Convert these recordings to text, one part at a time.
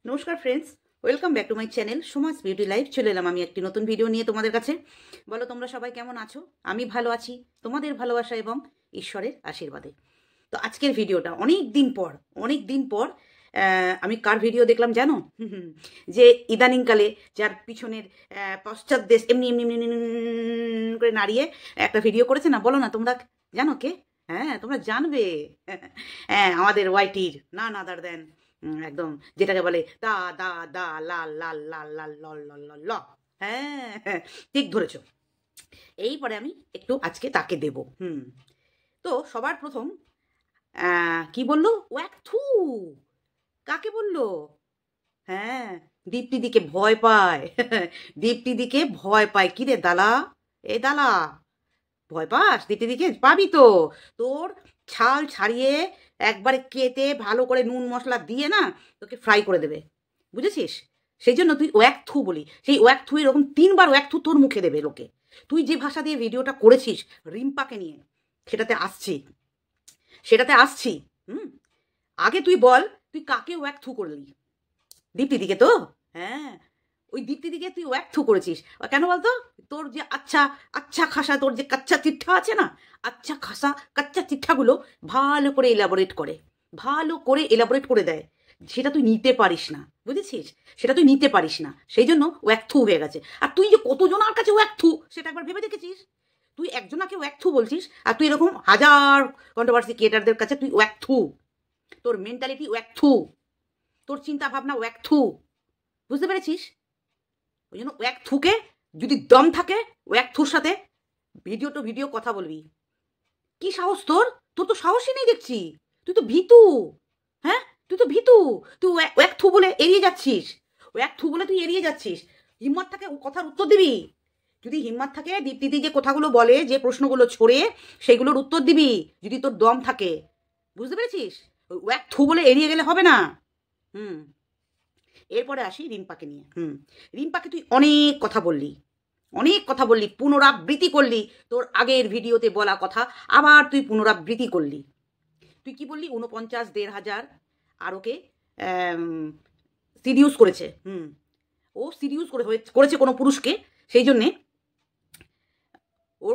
নমস্কার friends, welcome back to my channel Suma's beauty life. চলে এলাম আমি একটি নতুন ভিডিও নিয়ে তোমাদের কাছে। বলো তোমরা সবাই কেমন আছো? আমি ভালো আছি, তোমাদের ভালোবাসা এবং ঈশ্বরের আশীর্বাদে। তো আজকের ভিডিওটা অনেক দিন পর আমি কার ভিডিও দেখলাম জানো? যে ইদানিংকালে যার পিছনের পশ্চাৎ দেশ এমনি এমনি এমনি এমনি করে নাড়িয়ে একটা ভিডিও করেছে না, বলো না তোমরা জানো কে? হ্যাঁ, তোমরা জানবে। হ্যাঁ, আমাদের ওয়াইটির না আদার দেন একদম যেটাকে বলে দা দা দা লাল লাল লাল লাল লল লল লল ল। হ্যাঁ হ্যাঁ, ঠিক ধরেছ। এইপরে আমি একটু আজকে তাকে দেব। তো সবার প্রথম কি বললো? ওয়াক থু। কাকে বললো? হ্যাঁ, দীপ্তিদিকে ভয় পায়। দীপ্তিদিকে ভয় পায়। কি রে দালা? এ দালা, ভয় পাস দীপ্তিদিকে? পাবি তো। তোর ছাল ছাড়িয়ে একবারে কেটে ভালো করে নুন মশলা দিয়ে না তোকে ফ্রাই করে দেবে, বুঝেছিস? সেই জন্য তুই ওয়াক থু বলি। সেই ওয়াক থু এরকম 3বার ওয়াক থু তোর মুখে দেবে লোকে। তুই যে ভাষা দিয়ে ভিডিওটা করেছিস রিম্পাকে নিয়ে, সেটাতে আসছি। আগে তুই বল, তুই কাকে ওয়াক থু করলি? দীপ্তিদিকে তো। হ্যাঁ, ওই দীপ্তিদিকে তুই ওয়াক থু করেছিস। কেন বলতো? তোর যে আচ্ছা আচ্ছা খাসা তোর যে কাচ্চা চিঠা আছে না, আচ্ছা খাসা কাচ্চা চিঠাগুলো ভালো করে এলাবোরেট করে দেয়। সেটা তুই নিতে পারিস না, বুঝেছিস? সেটা তুই নিতে পারিস না, সেই জন্য ওয়াক থু হয়ে গেছে। আর তুই যে কতজনার কাছে ওয়াক থু সেটা একবার ভেবে দেখেছিস? তুই একজনাকে ওয়াক থু বলছিস, আর তুই এরকম হাজার কন্ট্রোভার্সি ক্রিয়েটারদের কাছে তুই ওয়াক থু। তোর মেন্টালিটি ওয়াক থু, তোর চিন্তা ভাবনা ওয়াক থু, বুঝতে পেরেছিস? ওই জন্য ওয়াক থুকে যদি দম থাকে ওয়াক থুর সাথে ভিডিও কথা বলবি। কি সাহস তোর? তোর তো সাহসই নেই দেখছি। তুই তো ভীতু। হ্যাঁ, তুই তো ভীতু। তুই ওয়াক থু বলে এড়িয়ে যাচ্ছিস। হিম্মত থাকে কথার উত্তর দিবি। যদি হিম্মত থাকে দীপ্তিদি যে কথাগুলো বলে, যে প্রশ্নগুলো ছড়ে, সেগুলোর উত্তর দিবি যদি তোর দম থাকে। বুঝতে পেরেছিস? ওয়াক থু বলে এড়িয়ে গেলে হবে না। এরপরে আসি রিম্পাকে নিয়ে। রিম্পাকে তুই অনেক কথা বললি, পুনরাবৃত্তি করলি। তোর আগের ভিডিওতে বলা কথা আবার তুই পুনরাবৃত্তি করলি। তুই কি বললি? 49 1,500 আর ওকে সিডিউস করেছে। ও সিডিউস করেছে কোনো পুরুষকে, সেই জন্যে ও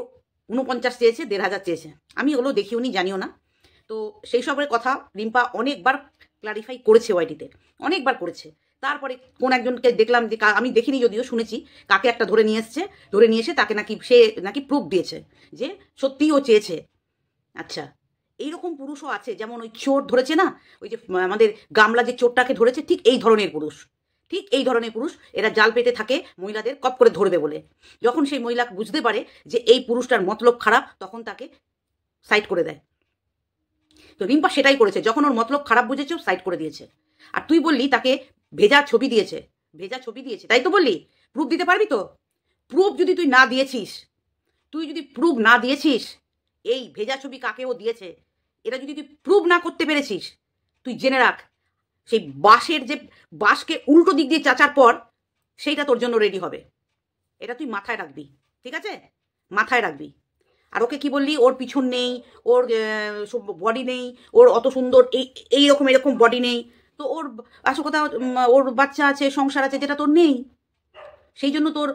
49 চেয়েছে, 1,500 চেয়েছে। আমি ওগুলো দেখিও নি, জানিও না। তো সেই সবের কথা রিম্পা অনেকবার ক্লারিফাই করেছে, ওয়াইটিতে অনেকবার করেছে। তারপরে কোন একজনকে দেখলাম, যে আমি দেখিনি যদিও, শুনেছি কাকে একটা ধরে নিয়ে এসে তাকে সে নাকি প্রুফ দিয়েছে যে সত্যিই ও চেয়েছে। আচ্ছা, এইরকম পুরুষও আছে, যেমন ওই চোর ধরেছে না, ওই যে আমাদের গামলা যে চোরটাকে ধরেছে, ঠিক এই ধরনের পুরুষ এরা জাল পেতে থাকে মহিলাদের কপ করে ধরবে বলে। যখন সেই মহিলা বুঝতে পারে যে এই পুরুষটার মতলব খারাপ, তখন তাকে সাইড করে দেয়। তো রিম্পা সেটাই করেছে, যখন ওর মতলব খারাপ বুঝেছে ও সাইড করে দিয়েছে। আর তুই বললি তাকে ভেজা ছবি দিয়েছে, তাই তো বললি? প্রুফ দিতে পারবি তো? প্রুফ যদি তুই না দিয়েছিস, এই ভেজা ছবি কাকে ও দিয়েছে এটা যদি তুই প্রুভ না করতে পেরেছিস, তুই জেনে রাখ, সেই বাঁশকে উল্টো দিক দিয়ে চাচার পর সেইটা তোর জন্য রেডি হবে। এটা তুই মাথায় রাখবি, ঠিক আছে? মাথায় রাখবি। আর ওকে কি বললি? ওর পিছন নেই, ওর বডি নেই, ওর অত সুন্দর এরকম বডি নেই। তো ওর আসল কথা, ওর বাচ্চা আছে, সংসার আছে, যেটা তোর নেই। সেই জন্য তোর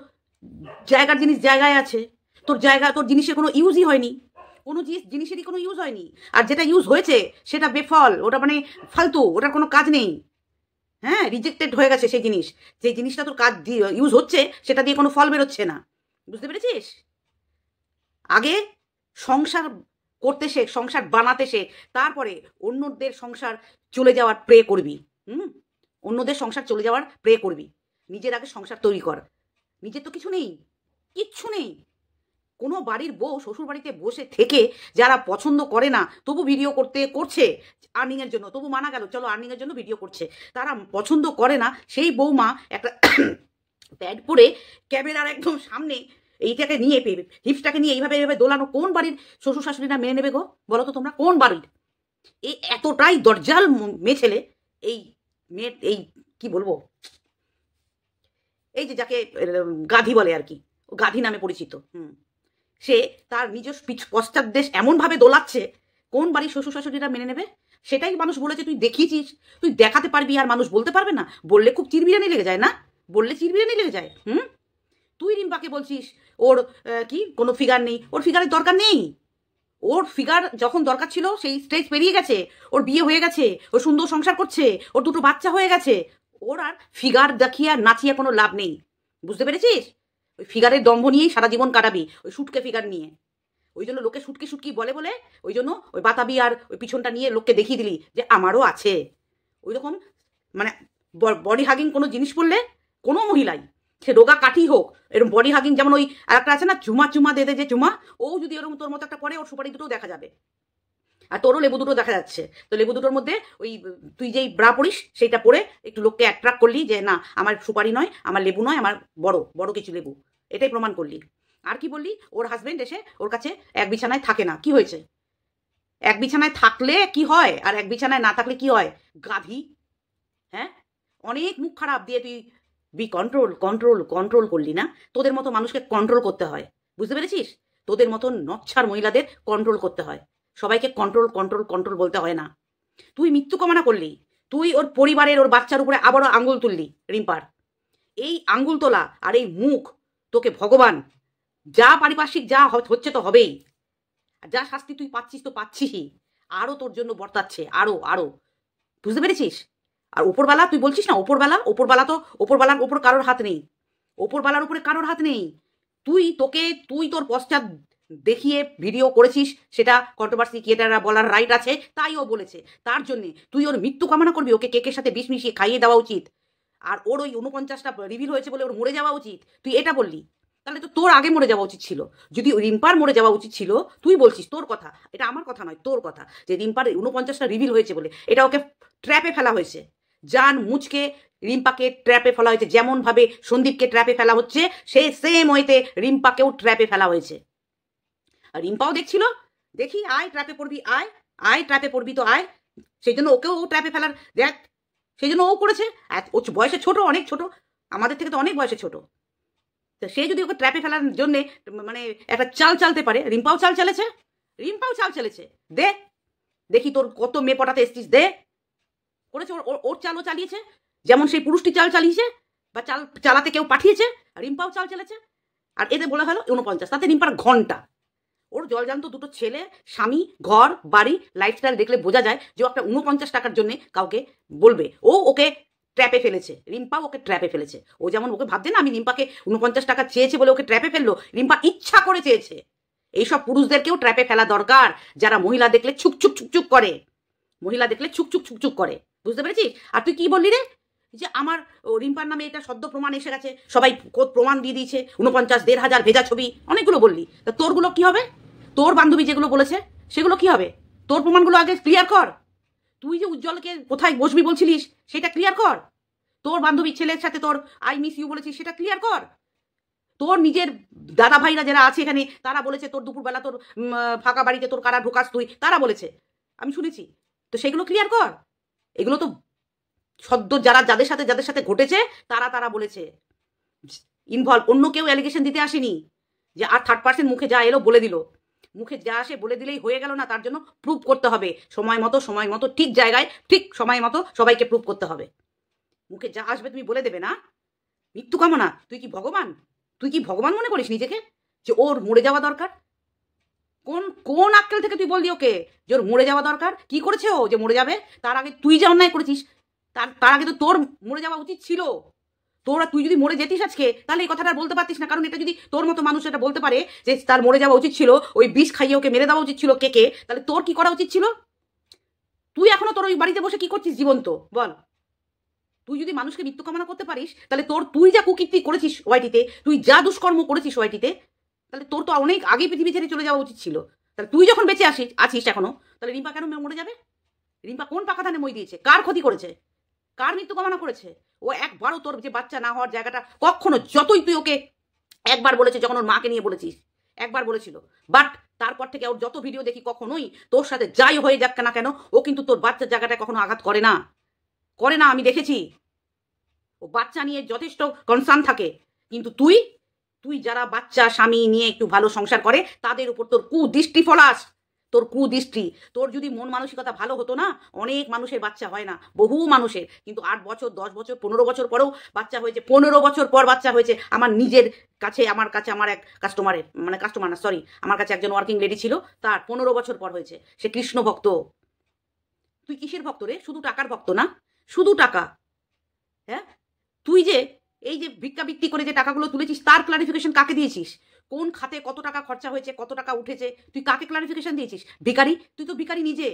জায়গার জিনিস জায়গায় আছে, তোর জিনিসের কোনো ইউজই হয়নি, কোনো জিনিসেরই কোনো ইউজ হয়নি। আর যেটা ইউজ হয়েছে সেটা বেফল, ওটা মানে ফালতু, ওটার কোনো কাজ নেই। হ্যাঁ, রিজেক্টেড হয়ে গেছে সেই জিনিস। যেই জিনিসটা তোর কাজ ইউজ হচ্ছে সেটা দিয়ে কোনো ফল বেরোচ্ছে না, বুঝতে পেরেছিস? আগে সংসার করতে শেখ, সংসার বানাতে শেখ, তারপরে অন্যদের সংসার চলে যাওয়ার প্রে করবি। অন্যদের সংসার চলে যাওয়ার প্রে করবি। নিজের আগে সংসার তৈরি কর। নিজের তো কিচ্ছু নেই। কোনো বাড়ির বউ শ্বশুর বাড়িতে বসে থেকে যারা পছন্দ করে না, তবু ভিডিও করছে আর্নিংয়ের জন্য, তবু মানা গেল, চলো আর্নিংয়ের জন্য ভিডিও করছে, তারা পছন্দ করে না, সেই বৌমা একটা প্যাড পরে ক্যামেরার একদম সামনে এইটাকে নিয়ে হিপসটাকে নিয়ে এইভাবে দোলানো, কোন বাড়ির শ্বশুর শাশুড়িরা মেনে নেবে গো? বলো তো তোমরা, কোন বাড়ির? এই এতটাই দরজাল মেয়ে ছেলে, এই কি বলবো, এই যে যাকে গাধি বলে আর কি, গাধি নামে পরিচিত। সে তার নিজস্ব পশ্চাৎ দেশ এমনভাবে দোলাচ্ছে, কোন বাড়ির শ্বশুর শাশুড়িরা মেনে নেবে? সেটাই মানুষ বলেছে তুই দেখিয়েছিস, তুই দেখাতে পারবি আর মানুষ বলতে পারবে না? বললে খুব চিরবিরানি লেগে যায় না? বললে চিরবিরানি লেগে যায়। তুই রিম্পাকে বলছিস ওর কি কোনো ফিগার নেই, ওর ফিগারের দরকার নেই। ওর ফিগার যখন দরকার ছিল সেই স্টেজ পেরিয়ে গেছে, ওর বিয়ে হয়ে গেছে, ও সুন্দর সংসার করছে, ওর দুটো বাচ্চা হয়ে গেছে, ওর আর ফিগার দেখিয়ে আর নাচিয়ে কোনো লাভ নেই, বুঝতে পেরেছিস? ওই ফিগারের দম্ভ নিয়েই সারা জীবন কাটাবি, ওই শুটকে ফিগার নিয়ে। ওই জন্য লোকে শুটকি শুটকি বলে বলে ওই জন্য ওই বাতাবি আর ওই পিছনটা নিয়ে লোককে দেখিয়ে দিলি যে আমারও আছে। ওই রকম মানে বডি হাগিং কোনো জিনিস পড়লে কোনো মহিলাই, সে রোগা কাঠি হোক, এরকম বডি হাগিং, যেমন ওই আর একটা আছে না চুমা চুমা দে দে যে চুমা, ও যদি ওরকম তোর মতো একটা পরে, ওর সুপারি দুটোও দেখা যাবে। আর তোরও লেবু দুটো দেখা যাচ্ছে, তো লেবু দুটোর মধ্যে ওই তুই যেই ব্রা পড়িস সেইটা পরে একটু লোককে অ্যাট্রাক্ট করলি যে না আমার সুপারি নয়, আমার লেবু নয়, আমার বড় বড় কিছু লেবু, এটাই প্রমাণ করলি। আর কি বললি? ওর হাজবেন্ড এসে ওর কাছে এক বিছানায় থাকে না, কি হয়েছে? এক বিছানায় থাকলে কি হয় আর এক বিছানায় না থাকলে কি হয়? গাধি। হ্যাঁ, অনেক মুখ খারাপ দিয়ে তুই কন্ট্রোল কন্ট্রোল কন্ট্রোল করলি না? তোদের মতো মানুষকে কন্ট্রোল করতে হয়, বুঝতে পেরেছিস? তোদের মতো নচ্ছার মহিলাদের কন্ট্রোল করতে হয়, সবাইকে কন্ট্রোল কন্ট্রোল কন্ট্রোল বলতে হয় না। তুই মৃত্যু কামনা করলি, তুই ওর পরিবারের, ওর বাচ্চার উপরে আবারও আঙ্গুল তুললি রিম্পার। এই আঙ্গুল তোলা আর এই মুখ তোকে ভগবান, যা পারিপার্শ্বিক যা হচ্ছে তো হবেই, যা শাস্তি তুই পাচ্ছিস তো পাচ্ছিসই, আরও তোর জন্য বর্তাচ্ছে, আরও আরও, বুঝতে পেরেছিস? আর ওপরবেলা তুই বলছিস না, ওপরবেলা তো ওপরবেলার ওপর কারোর হাত নেই, ওপরবেলার উপরে কারোর হাত নেই। তুই তোর পশ্চাৎ দেখিয়ে ভিডিও করেছিস, সেটা কন্ট্রোভার্সি ক্রিয়েটাররা বলার রাইট আছে, তাই ও বলেছে, তার জন্যে তুই ওর মৃত্যু কামনা করবি? ওকে কেকের সাথে বিষ মিশিয়ে খাইয়ে দেওয়া উচিত, আর ওর ওই 49টা রিভিল হয়েছে বলে ওর মরে যাওয়া উচিত, তুই এটা বললি? তাহলে তো তোর আগে মরে যাওয়া উচিত ছিল। যদি রিম্পার মরে যাওয়া উচিত ছিল, তুই বলছিস, তোর কথা এটা, আমার কথা নয়, তোর কথা, যে রিম্পার 49টা রিভিল হয়েছে বলে এটা ওকে ট্র্যাপে ফেলা হয়েছে, জান মুচকে রিম্পাকে ট্র্যাপে ফেলা হয়েছে, যেমন ভাবে সন্দীপকে ট্র্যাপে ফেলা হচ্ছে সেই সেম ওয়েতে রিম্পাকেও ট্র্যাপে ফেলা হয়েছে। আর রিম্পাও দেখছিল, দেখি আয় ট্র্যাপে পড়বি, আয় আয় ট্র্যাপে পড়বি তো আয়, সেই জন্য ওকেও ট্র্যাপে ফেলার দেখ, সেই জন্য ও করেছে। ও বয়সে ছোট, অনেক ছোট, আমাদের থেকে তো অনেক বয়সে ছোট, তো সে যদি ওকে ট্র্যাপে ফেলার জন্যে মানে একটা চাল চালতে পারে, রিম্পাও চাল চালেছে, রিম্পাও চাল চালেছে, দে দেখি তোর কত মেয়ে পটাতে এসছিস, দে করেছে, ওর চালও চালিয়েছে, যেমন সেই পুরুষটি চাল চালিয়েছে বা চাল চালাতে কেউ পাঠিয়েছে, রিম্পাও চাল চালেছে। আর এতে বলা হলো 49, তাতে রিম্পার ঘন্টা। ওর জলজান্ত দুটো ছেলে, স্বামী, ঘর বাড়ি, লাইফস্টাইল দেখলে বোঝা যায় যে ও একটা 49 টাকার জন্য কাউকে বলবে। ওকে ট্র্যাপে ফেলেছে, রিম্পা ওকে ট্র্যাপে ফেলেছে। ও যেমন ওকে ভাবতে না আমি রিম্পাকে 49 টাকা চেয়েছে বলে ওকে ট্র্যাপে ফেললো, রিম্পা ইচ্ছা করে চেয়েছে। এইসব পুরুষদেরকেও ট্র্যাপে ফেলা দরকার, যারা মহিলা দেখলে ছুকছুক ছুকছুক করে, মহিলা দেখলে ছুকছুক ছুকছুক করে, বুঝতে পেরেছিস? আর তুই কি বললি রে, যে আমার রিম্পার নামে এটা সদ্য প্রমাণ এসে গেছে, সবাই প্রমাণ দিয়ে দিয়েছে, 49, 1,500 ভেজা ছবি, অনেকগুলো বললি, তা তোরগুলো কি হবে? তোর বান্ধবী যেগুলো বলেছে সেগুলো কি হবে? তোর প্রমাণগুলো আগে ক্লিয়ার কর। তুই যে উজ্জ্বলকে কোথায় বসবি বলছিলিস সেটা ক্লিয়ার কর। তোর বান্ধবীর ছেলের সাথে তোর আই মিস ইউ বলেছিস, সেটা ক্লিয়ার কর। তোর নিজের দাদা ভাইরা যারা আছে এখানে তারা বলেছে তোর দুপুরবেলা তোর ফাঁকা বাড়িতে তোর কারা ঢোকাস তুই, তারা বলেছে, আমি শুনেছি, তো সেগুলো ক্লিয়ার কর। এগুলো তো সদ্য যাদের সাথে ঘটেছে তারা বলেছে, ইনভলভ, অন্য কেউ অ্যালিগেশন দিতে আসেনি, যে আর থার্ড পার্সন মুখে যা এলো বলে দিল, মুখে যা আসে বলে দিলেই হয়ে গেল না, তার জন্য প্রুভ করতে হবে সময় মতো ঠিক জায়গায় ঠিক সময় মতো সবাইকে প্রুভ করতে হবে। মুখে যা আসবে তুমি বলে দেবে না? মৃত্যু কামনা, তুই কি ভগবান মনে করিস নিজেকে যে ওর মরে যাওয়া দরকার? কোন আক্কেল থেকে তুই বললি ওকে যে ওর মরে যাওয়া দরকার? কি করেছে ও যে মরে যাবে? তার আগে তুই যে অন্যায় করেছিস, তার আগে তো তোর মরে যাওয়া উচিত ছিল। তুই যদি মরে যেতিস আজকে, তাহলে এই কথাটা বলতে পারতিস না, কারণ এটা যদি তোর মতো মানুষ এটা বলতে পারে যে তার মরে যাওয়া উচিত ছিল, ওই বিষ খাইয়ে ওকে মেরে দেওয়া উচিত ছিল কেকে, তাহলে তোর কি করা উচিত ছিল? তুই এখনো তোর ওই বাড়িতে বসে কি করছিস জীবন্ত, বল? তুই যদি মানুষকে মৃত্যু কামনা করতে পারিস, তাহলে তুই যা কুকীর্তি করেছিস ওয়াইটিতে, তুই যা দুষ্কর্ম করেছিস ওয়াইটিতে, তাহলে তোর তো অনেক আগে পৃথিবী ছেড়ে চলে যাওয়া উচিত ছিল। তাহলে তুই যখন বেঁচে আছিস এখনো, তাহলে রিম্পা কেন মরে যাবে? রিম্পা কোন পাকা ধানে মই দিয়েছে? কার ক্ষতি করেছে? কার মৃত্যু কামনা করেছে? ও একবারও তোর যে বাচ্চা না হওয়ার জায়গাটা কখনো, যতই তুই ওকে একবার বলেছে, যখন ওর মাকে নিয়ে বলেছিস একবার বলেছিল, বাট তারপর থেকে ওর যত ভিডিও দেখি কখনোই তোর সাথে যাই হয়ে যাক না কেন, ও কিন্তু তোর বাচ্চার জায়গাটায় কখনো আঘাত করে না, আমি দেখেছি। ও বাচ্চা নিয়ে যথেষ্ট কনসার্ন থাকে, কিন্তু তুই যারা বাচ্চা স্বামী নিয়ে একটু ভালো সংসার করে তাদের উপর তোর কুদৃষ্টি ফলাস, তোর কুদৃষ্টি। তোর যদি মন মানসিকতা ভালো হতো না, অনেক মানুষের বাচ্চা হয় না, বহু মানুষের, কিন্তু 8 বছর 10 বছর 15 বছর পরেও বাচ্চা হয়েছে। 15 বছর পর বাচ্চা হয়েছে। আমার নিজের কাছে আমার এক কাস্টমারের, মানে কাস্টমার না সরি, আমার কাছে একজন ওয়ার্কিং লেডি ছিল, তার 15 বছর পর হয়েছে। সে কৃষ্ণ ভক্ত। তুই কিসের ভক্ত রে? শুধু টাকার ভক্ত না? শুধু টাকা। হ্যাঁ, তুই যে এই যে ভিক্ষাবৃত্তি করে যে টাকাগুলো তুলেছিস, তার ক্লারিফিকেশন কাকে দিয়েছিস? কোন খাতে কত টাকা খরচা হয়েছে, কত টাকা উঠেছে, তুই কাকে ক্লারিফিকেশন দিয়েছিস? ভিখারি? তুই তো ভিখারি নিজে।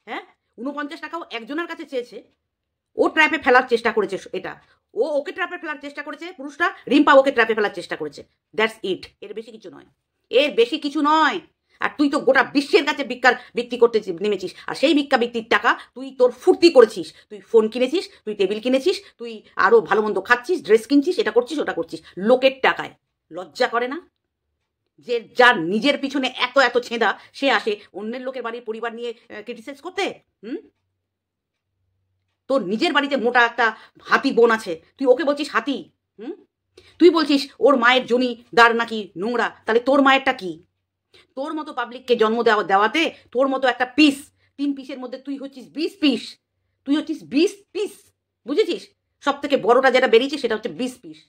হ্যাঁ, 49 টাকাও একজনের কাছে চেয়েছে, ও ট্র্যাপে ফেলার চেষ্টা করেছে। এটা ওকে ট্র্যাপে ফেলার চেষ্টা করেছে, পুরুষটা, রিম্পা ওকে ট্র্যাপে ফেলার চেষ্টা করেছে। That's it. এর বেশি কিছু নয়, এর বেশি কিছু নয়। আর তুই তো গোটা বিশ্বের কাছে বিক্রি করতে নেমেছিস, আর সেই ভিক্ষাবৃত্তির টাকা তুই তোর ফুর্তি করেছিস। তুই ফোন কিনেছিস, তুই টেবিল কিনেছিস, তুই আরো ভালো মন্দ খাচ্ছিস, ড্রেস কিনছিস, এটা করছিস ওটা করছিস লোকের টাকায়। লজ্জা করে না? যে যার নিজের পিছনে এত এত ছেঁদা, সে আসে অন্যের লোকের বাড়ির পরিবার নিয়ে ক্রিটিসাইজ করতে? হুম, তোর নিজের বাড়িতে মোটা একটা হাতি বোন আছে, তুই ওকে বলছিস হাতি? হুম, তুই বলছিস ওর মায়ের জমিদার নাকি নোংরা, তাহলে তোর মায়েরটা কি? তোর মতো পাবলিককে জন্ম দেওয়াতে তোর মতো একটা পিস, 3 পিসের মধ্যে তুই হচ্ছিস 20 পিস। তুই হচ্ছিস 20 পিস, বুঝেছিস? সব থেকে বড়টা যেটা বেরিয়েছে সেটা হচ্ছে 20 পিস।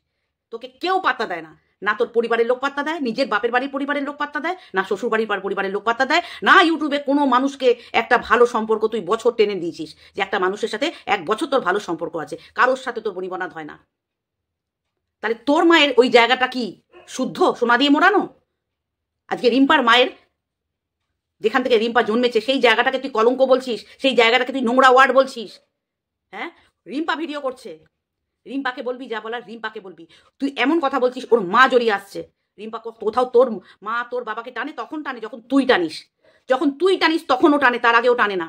তোকে কেউ পাত্তা দেয় না, না তোর পরিবারের লোক পাত্তা দেয়, নিজের বাপের বাড়ির পরিবারের লোক পাত্তা দেয় না, শ্বশুর বাড়ির পরিবারের লোক পাত্তা দেয় না। ইউটিউবে কোনো মানুষকে একটা ভালো সম্পর্ক তুই বছর টেনে দিয়েছিস, যে একটা মানুষের সাথে 1 বছর তোর ভালো সম্পর্ক আছে, কারোর সাথে তোর বনিবনাদ হয় না। তাহলে তোর মায়ের ওই জায়গাটা কি শুদ্ধ সোনা দিয়ে মোড়ানো? আজকে রিম্পার মায়ের, যেখান থেকে রিম্পা জন্মেছে, সেই জায়গাটাকে তুই কলঙ্ক বলছিস, সেই জায়গাটাকে তুই নোংরা ওয়ার্ড বলছিস। হ্যাঁ, রিম্পা ভিডিও করছে, রিম্পাকে বলবি যা বলার, রিম্পাকে বলবি। তুই এমন কথা বলছিস, ওর মা জড়িয়ে আসছে। রিম্পা কোথাও তোর মা তোর বাবাকে টানে? তখন টানে যখন তুই টানিস। যখন তুই টানিস তখন ও টানে, তার আগেও টানে না।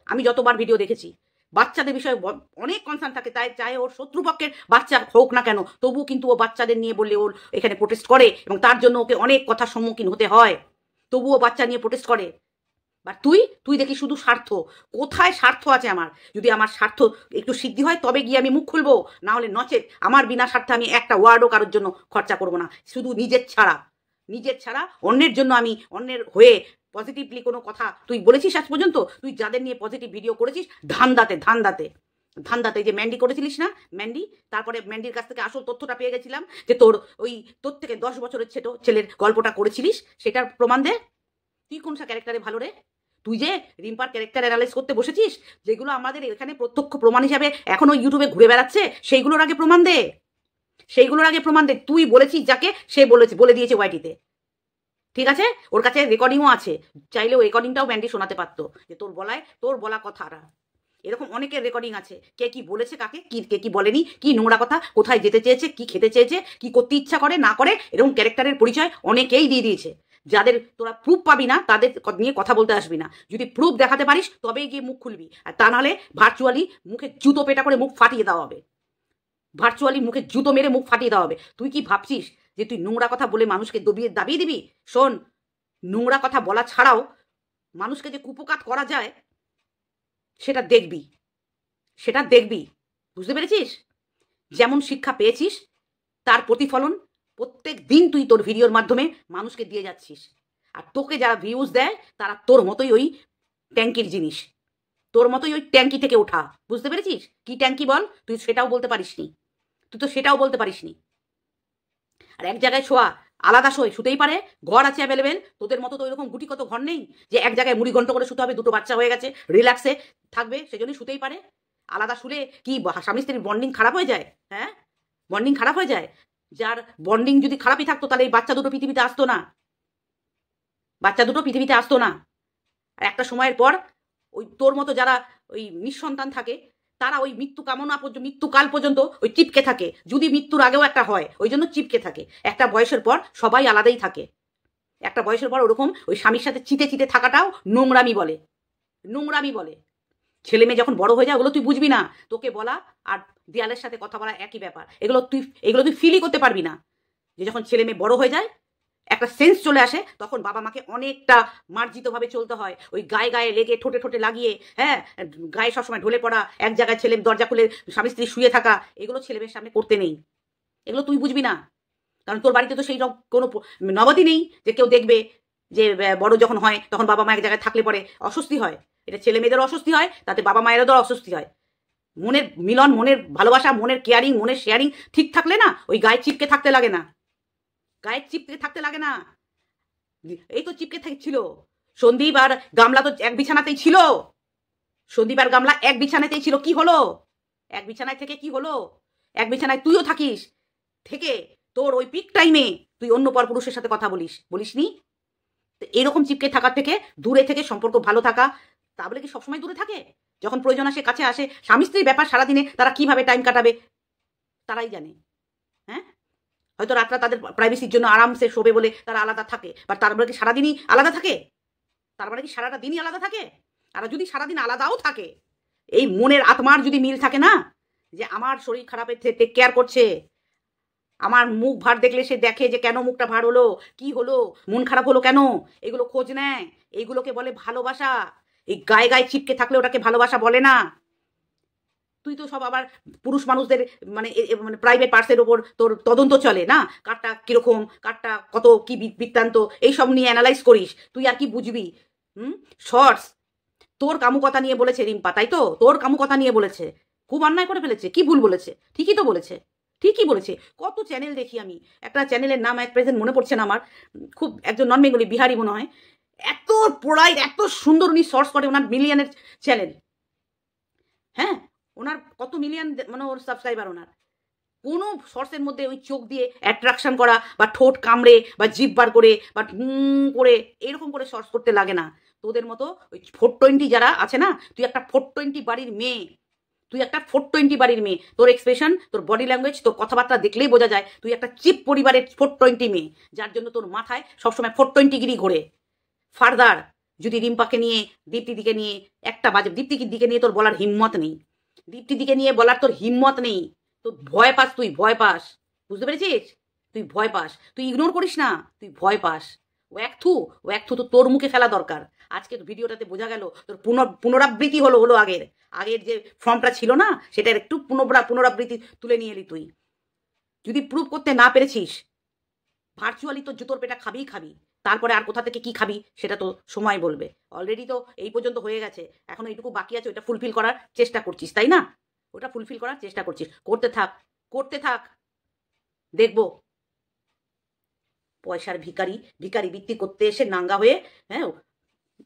আমি যতবার ভিডিও দেখেছি, বাচ্চাদের বিষয়ে অনেক কনসার্ন থাকে, তাই চাहे ওর শত্রুপক্ষের বাচ্চা হোক না কেন, তবু কিন্তু ও বাচ্চাদের নিয়ে বললে ওর এখানে প্রোটেস্ট করে, এবং তার জন্য ওকে অনেক কথার সম্মুখীন হতে হয়, তবুও বাচ্চা নিয়ে প্রোটেস্ট করে। বা তুই দেখি শুধু স্বার্থ। কোথায় স্বার্থ আছে আমার? যদি আমার স্বার্থ একটু সিদ্ধি হয় তবে গিয়ে আমি মুখ খুলবো, না হলে নচেত আমার বিনা স্বার্থে আমি একটা ওয়ার্ডও কারোর জন্য খরচা করবো না। শুধু নিজের ছাড়া অন্যের জন্য আমি অন্যের হয়ে পজিটিভলি কোনো কথা তুই বলেছিস আজ পর্যন্ত? তুই যাদের নিয়ে পজিটিভ ভিডিও করেছিস, ধান্দাতে যে ম্যান্ডি করেছিলিস না, ম্যান্ডি, তারপরে ম্যান্ডির কাছ থেকে আসল তথ্যটা পেয়ে গেছিলাম যে তোর থেকে 10 বছরের ছেলের গল্পটা করেছিলিস, সেটার প্রমাণ দে। তুই কোন ক্যারেক্টারে ভালো রে? তুই যে রিম্পার ক্যারেক্টার অ্যানালাইজ করতে বসেছিস, যেগুলো আমাদের এখানে প্রত্যক্ষ প্রমাণ হিসাবে এখনো ইউটিউবে ঘুরে বেড়াচ্ছে, সেইগুলোর আগে প্রমাণ দে। তুই বলেছিস যাকে, সে বলে দিয়েছে ওয়াইটিতে, ঠিক আছে? ওর কাছে রেকর্ডিংও আছে, চাইলে ওই রেকর্ডিংটাও ব্যান্ডি শোনাতে পারতো, যে তোর বলা কথাটা। এরকম অনেকের রেকর্ডিং আছে, কে কি বলেছে কাকে, কে কি বলেনি, কি নোংরা কথা, কোথায় যেতে চেয়েছে, কি খেতে চেয়েছে, কি করতে ইচ্ছা করে না করে, এরকম ক্যারেক্টারের পরিচয় অনেকেই দিয়ে দিয়েছে। যাদের তোরা প্রুফ পাবি না তাদের নিয়ে কথা বলতে আসবি না। যদি প্রুফ দেখাতে পারিস তবেই গিয়ে মুখ খুলবি, আর তা নাহলে ভার্চুয়ালি মুখে জুতো পেটা করে মুখ ফাটিয়ে দেওয়া হবে। মুখে জুতো মেরে মুখ ফাটিয়ে দেওয়া হবে। তুই কি ভাবছিস যে তুই নোংরা কথা বলে মানুষকে দাবিয়ে দিবি? শোন, নোংরা কথা বলা ছাড়াও মানুষকে যে কুপকাত করা যায় সেটা দেখবি। বুঝতে পেরেছিস? যেমন শিক্ষা পেয়েছিস তার প্রতিফলন প্রত্যেক দিন তুই তোর ভিডিওর মাধ্যমে মানুষকে দিয়ে যাচ্ছিস। আর তোকে যারা ভিউজ দেয় তারা তোর মতোই ওই ট্যাঙ্কির জিনিস, তোর মতোই ওই ট্যাঙ্কি থেকে ওঠা। বুঝতে পেরেছিস? কি ট্যাঙ্কি বল? তুই সেটাও বলতে পারিসনি। আর এক জায়গায় শোয়া, আলাদা শুতেই পারে, ঘর আছে অ্যাভেলেবেল। তোদের মতো তো ওইরকম গুটি কত ঘর নেই যে এক জায়গায় মুড়ি ঘন্ট করে শুতে হবে, 2টো বাচ্চা হয়ে গেছে, রিল্যাক্সে থাকবে, সেজন্যই শুতেই পারে। আলাদা শুলে কি স্বামী স্ত্রীর বন্ডিং খারাপ হয়ে যায়? হ্যাঁ, বন্ডিং খারাপ হয়ে যায়। যার বন্ডিং যদি খারাপই থাকতো তাহলে এই বাচ্চা দুটো পৃথিবীতে আসতো না। আর একটা সময়ের পর ওই তোর মতো যারা ওই নিঃসন্তান থাকে, তারা ওই মৃত্যুকাল পর্যন্ত ওই চিপকে থাকে। যদি মৃত্যুর আগেও একটা হয়, ওই জন্য চিপকে থাকে। একটা বয়সের পর সবাই আলাদাই থাকে। একটা বয়সের পর ওরকম ওই স্বামীর সাথে চিতে থাকাটাও নোংরামি বলে। ছেলে মেয়ে যখন বড় হয়ে যায় ওগুলো তুই বুঝবি না। তোকে বলা আর দেয়ালের সাথে কথা বলা একই ব্যাপার। এগুলো তুই ফিলই করতে পারবি না, যে যখন ছেলে মেয়ে বড় হয়ে যায় একটা সেন্স চলে আসে, তখন বাবা মাকে অনেকটা মার্জিতভাবে চলতে হয়। ওই গায়ে লেগে ঠোঁটে লাগিয়ে, হ্যাঁ, গায়ে সবসময় ঢলে পড়া, এক জায়গায় ছেলে দরজা খুলে স্বামী স্ত্রী শুয়ে থাকা, এগুলো ছেলে মেয়ের সামনে করতে নেই। এগুলো তুই বুঝবি না, কারণ তোর বাড়িতে তো সেই রকম কোনো নবাদই নেই যে কেউ দেখবে। যে বড় যখন হয় তখন বাবা মা এক জায়গায় থাকলে পরে অস্বস্তি হয়, এটা ছেলে মেয়েদেরও অস্বস্তি হয়, তাতে বাবা মায়েরও অস্বস্তি হয়। মনের মিলন, মনের ভালোবাসা, মনের কেয়ারিং, মনের শেয়ারিং ঠিক থাকলে না ওই গায়ে চিপকে থাকতে লাগে না, গায়ে চিপকে থাকতে লাগে না। এই তো চিপকে থাকছিল সন্দীপ আর গামলা, তো এক বিছানাতেই ছিল, সন্দীপ আর গামলা এক বিছানাতেই ছিল, কি হলো? এক বিছানায় থেকে কি হলো? এক বিছানায় তুইও থাকিস, থেকে তোর ওই পিক টাইমে তুই অন্য পরপুরুষের সাথে কথা বলিসনি? এরকম চিপকে থাকার থেকে দূরে থেকে সম্পর্ক ভালো থাকা, তা বলে কি সবসময় দূরে থাকে? যখন প্রয়োজন আসে কাছে আসে। স্বামী স্ত্রীর ব্যাপার, সারাদিনে তারা কিভাবে টাইম কাটাবে তারাই জানে। হ্যাঁ, হয়তো রাতটা তাদের প্রাইভেসির জন্য আরামসে শোবে বলে তারা আলাদা থাকে, বা তার মানে কি সারাদিনই আলাদা থাকে? তার মানে কি সারাটা দিনই আলাদা থাকে? আর যদি সারাদিন আলাদাও থাকে, এই মনের আত্মার যদি মিল থাকে না, যে আমার শরীর খারাপের টেক কেয়ার করছে, আমার মুখ ভার দেখলে সে দেখে যে কেন মুখটা ভার হলো, কি হলো, মন খারাপ হলো কেন, এগুলো খোঁজ নেয়, এইগুলোকে বলে ভালোবাসা। এই গায়ে গায়ে চিপকে থাকলে ওটাকে ভালোবাসা বলে না। তুই তো সব আবার পুরুষ মানুষদের মানে মানে প্রাইভেট পার্টসের ওপর তোর তদন্ত চলে না, কারটা কিরকম, কারটা কত কি বৃত্তান্ত, এইসব নিয়ে অ্যানালাইজ করিস। তুই আর কি বুঝবি? শর্টস তোর কামুকতা নিয়ে বলেছে রিম্পা, তাই তো? তোর কামুকতা নিয়ে বলেছে, খুব অন্যায় করে ফেলেছে। কি ভুল বলেছে? ঠিকই তো বলেছে, ঠিকই বলেছে। কত চ্যানেল দেখি আমি, একটা চ্যানেলের নাম এক প্রেজেন্ট মনে পড়ছে না আমার, খুব একজন নন বেঙ্গলি, বিহারি মনে হয়, এত পোলাইট, এত সুন্দর উনি সোর্স করে, ওনার মিলিয়নের চ্যানেল। হ্যাঁ, ওনার কত মিলিয়ন মানে ওর সাবস্ক্রাইবার। ওনার কোনো শর্টসের মধ্যে ওই চোখ দিয়ে অ্যাট্রাকশন করা, বা ঠোঁট কামড়ে, বা জিভ বার করে, বা করে এরকম করে শর্টস করতে লাগে না। তোদের মতো ওই 420 যারা আছে না, তুই একটা 420 বাড়ির মেয়ে, তুই একটা 420 বাড়ির মেয়ে। তোর এক্সপ্রেশন, তোর বডি ল্যাঙ্গুয়েজ, তোর কথাবার্তা দেখলেই বোঝা যায় তুই একটা চিপ পরিবারের 420 মেয়ে, যার জন্য তোর মাথায় সবসময় 420 গিরি ঘোরে। ফার্দার যদি রিম্পাকে নিয়ে, দীপ্তিদিকে নিয়ে একটা বাজে, দীপ্তির দিকে নিয়ে তোর বলার হিম্মত নেই, দীপ্তির দিকে নিয়ে বলার তোর হিম্মত নেই, তো ভয় পাস, তুই ভয় পাস, বুঝতে পেরেছিস? তুই ভয় পাস, তুই ইগনোর করিস না, তুই ভয় পাস। ও এক থু তো তোর মুখে ফেলা দরকার। আজকে ভিডিওটাতে বোঝা গেল তোর পুনরাবৃত্তি হলো আগের আগের যে ফর্মটা ছিল না, সেটার একটু পুনরাবৃত্তি তুলে নিয়ে এলি তুই। যদি প্রুভ করতে না পেরেছিস, ভার্চুয়ালি তো জুতোর পেটা খাবি, তারপরে আর কোথা থেকে কি খাবি সেটা তো সময় বলবে। অলরেডি তো এই পর্যন্ত হয়ে গেছে, এখন এইটুকু বাকি আছে, ওটা ফুলফিল করার চেষ্টা করছিস, তাই না? ওটা ফুলফিল করার চেষ্টা করছিস, করতে থাক, করতে থাক, দেখবো। পয়সার ভিখারি বৃত্তি করতে এসে নাঙ্গা হয়ে, হ্যাঁ,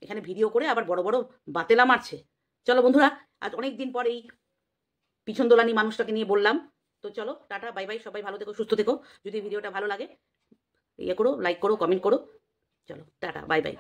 এখানে ভিডিও করে আবার বড় বড় বাতেলা মারছে। চলো বন্ধুরা, আজ অনেক দিন পর এই পিছন দোলানি মানুষটাকে নিয়ে বললাম। তো চলো, টাটা, বাই বাই, সবাই ভালো থেকো, সুস্থ থেকো। যদি ভিডিওটা ভালো লাগে ইয়ে করো, লাইক করো, কমেন্ট করো। চলো টাটা, বাই বাই।